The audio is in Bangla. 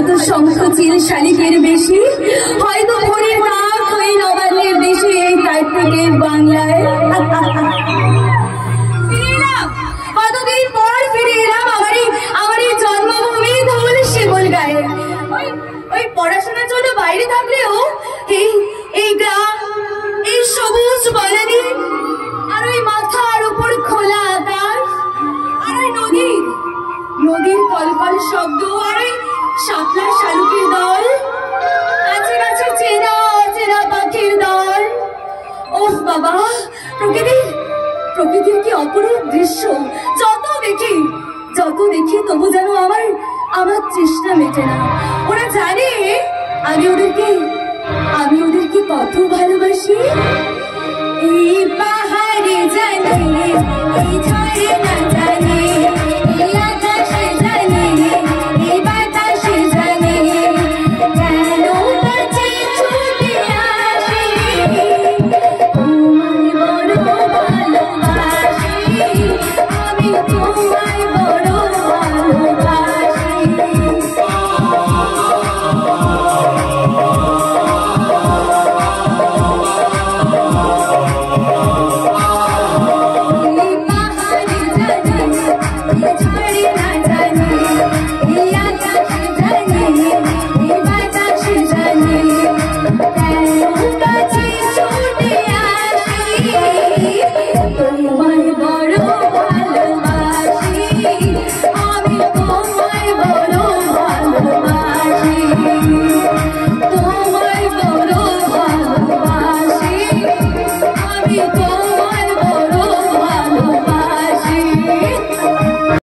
হয়তো শঙ্খচিল শালিকের বেশি, হয়তো ভোরের কাক ওই নবান্নের দেশে, তার থেকে বাংলায় কতদিন পর ফিরে এলাম আমার এই জন্মভূমি ধুল শিমুল গায়ে। ওই পড়াশোনার জন্য বাইরে থাকলেও এই গ্রাম, এই সবুজ বনানী, আর ওই মাথার উপর খোলা আকাশ, আর ওই নদীর কলকল শব্দ, আর ওই শাপলা শালুকের দল, কাছে কাছে চেনা অচেনা পাখির দল। ওহ বাবা, প্রকৃতির কি অপরূপ দৃশ্য! যত দেখি তবু যেন আমার তৃষ্ণা মেটে না। ওরা জানে আমি ওদেরকে কত ভালোবাসি। এই পাহাড়ে জানে, এই ঝড়ে না